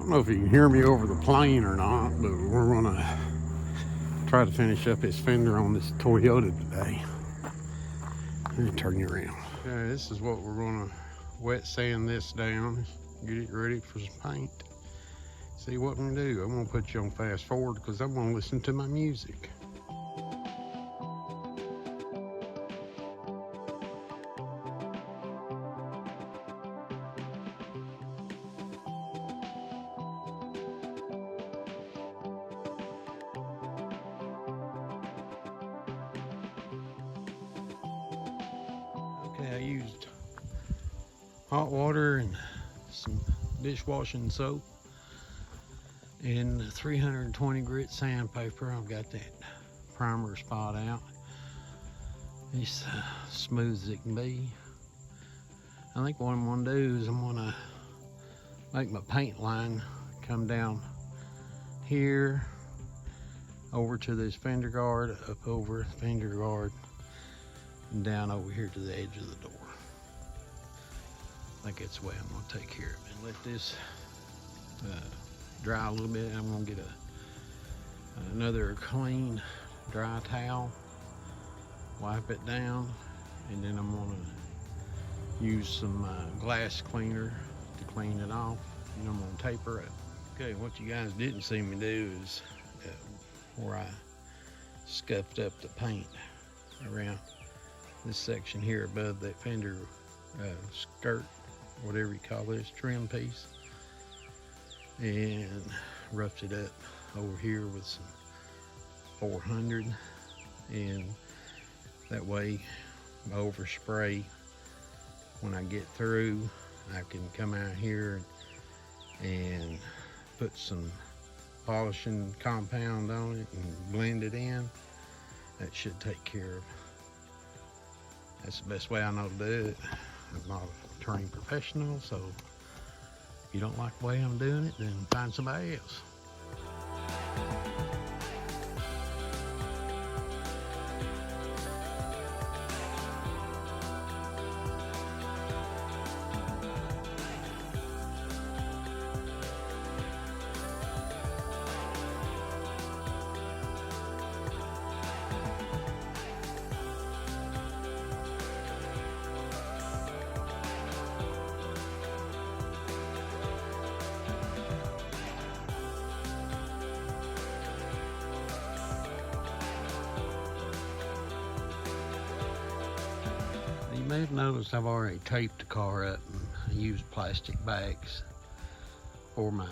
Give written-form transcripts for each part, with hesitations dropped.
don't know if you can hear me over the plane or not, but we're gonna try to finish up this fender on this Toyota today. Let me turn you around. Okay, this is what we're gonna wet sand this down, get it ready for some paint. See what we can do. I'm gonna put you on fast forward because I'm gonna listen to my music. Okay, I used hot water and some dishwashing soap and 320 grit sandpaper. I've got that primer spot out. It's smooth as it can be. I think what I'm gonna do is I'm gonna make my paint line come down here over to this fender guard, up over the fender guard, and down over here to the edge of the door. I think that's the way I'm gonna take care of it. And let this dry a little bit. I'm gonna get another clean dry towel, wipe it down, and then I'm gonna use some glass cleaner to clean it off, and I'm gonna taper it. Okay, what you guys didn't see me do is where I scuffed up the paint around this section here above that fender skirt, whatever you call this, trim piece, and roughed it up over here with some 400, and that way I overspray. When I get through, I can come out here and put some polishing compound on it and blend it in. That should take care of it. That's the best way I know to do it. I'm not a trained professional, so if you don't like the way I'm doing it, then find somebody else. You may have noticed I've already taped the car up, and I used plastic bags for my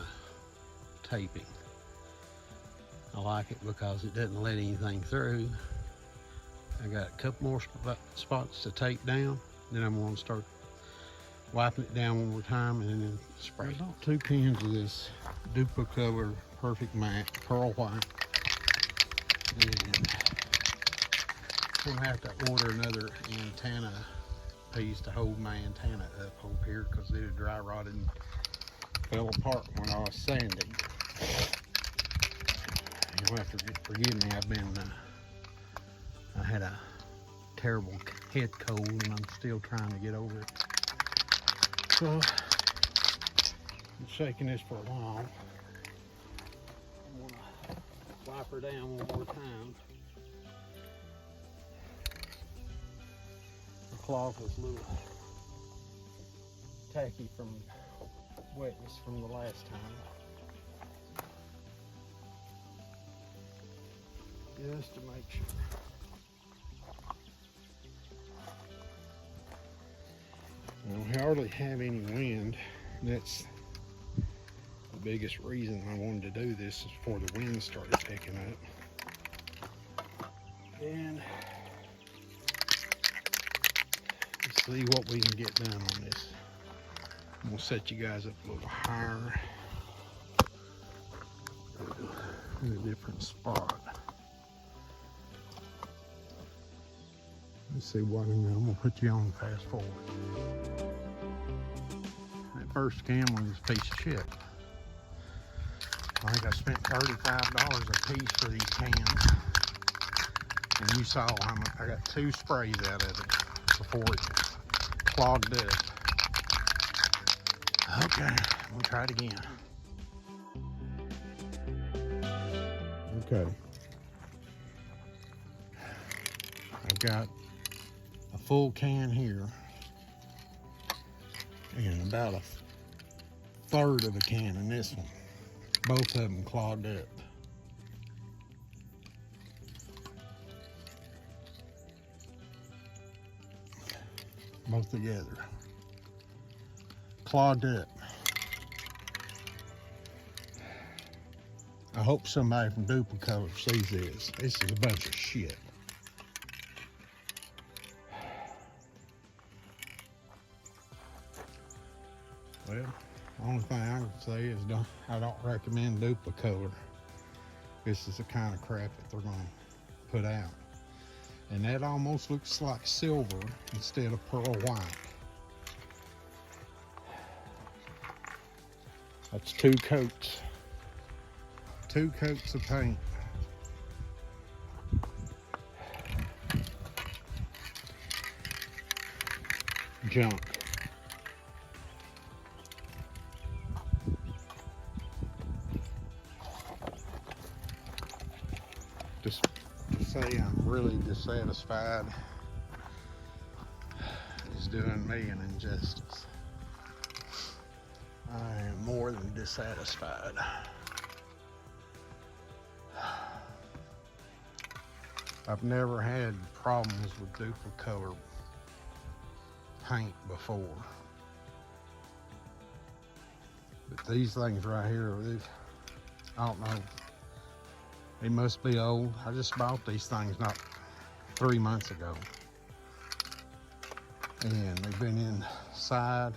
taping. I like it because it doesn't let anything through. I got a couple more spots to tape down, then I'm going to start wiping it down one more time and then spray. I bought 2 cans of this Duplicolor Perfect Matte Pearl White, and I'm going to have to order another antenna piece to hold my antenna up over here because it had dry rotted and fell apart when I was sanding. You'll have to forgive me, I had a terrible head cold and I'm still trying to get over it. So, been shaking this for a while. I'm gonna wipe her down one more time. The cloth was a little tacky from wetness from the last time. Just to make sure. Well, we hardly have any wind. That's the biggest reason I wanted to do this, is before the wind started picking up. And let's see what we can get done on this. I'm gonna set you guys up a little higher in a different spot. Let's see what I'm gonna put you on fast forward. That first cam was a piece of shit. I think I spent $35 a piece for these cans. And you saw how much, I got 2 sprays out of it before it clogged up. Okay, we'll try it again. Okay. I've got a full can here and about a third of a can in this one. Both of them clogged up. Both together. Clogged up. I hope somebody from Duplicolor sees this. This is a bunch of shit. Well, the only thing I can say is I don't recommend Duplicolor. This is the kind of crap that they're going to put out. And that almost looks like silver instead of pearl white. That's 2 coats. 2 coats of paint. Junk. Just to say I'm really dissatisfied is doing me an injustice. I am more than dissatisfied. I've never had problems with Duplicolor paint before. But these things right here, I don't know. They must be old. I just bought these things not 3 months ago. And they've been inside,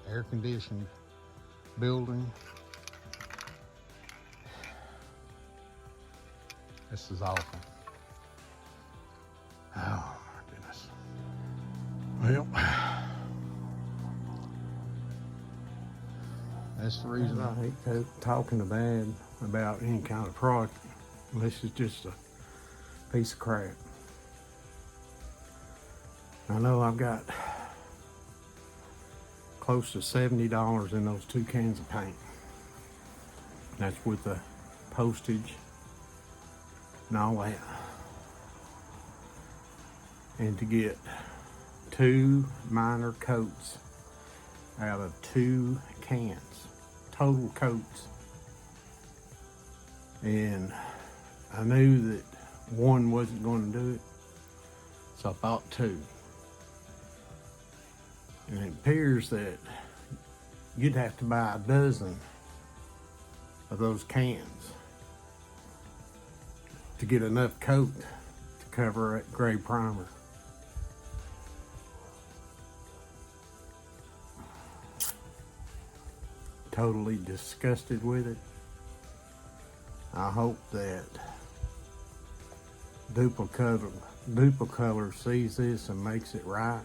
air-conditioned building. This is awful. Oh my goodness. Well, that's the reason I hate talking to Dad about any kind of product unless it's just a piece of crap. I know I've got close to $70 in those 2 cans of paint. That's with the postage and all that. And to get 2 minor coats out of 2 cans, total coats. And I knew that 1 wasn't going to do it, so I bought 2. And it appears that you'd have to buy a dozen of those cans to get enough coat to cover that gray primer. Totally disgusted with it. I hope that Duplicolor sees this and makes it right.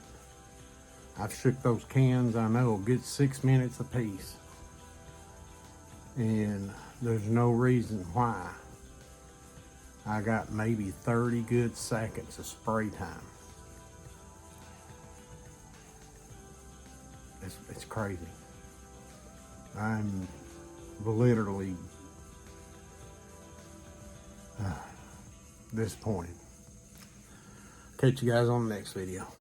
I've shook those cans, I know, a good 6 minutes apiece. And there's no reason why. I got maybe 30 good seconds of spray time. It's crazy. I'm literally disappointed. Catch you guys on the next video.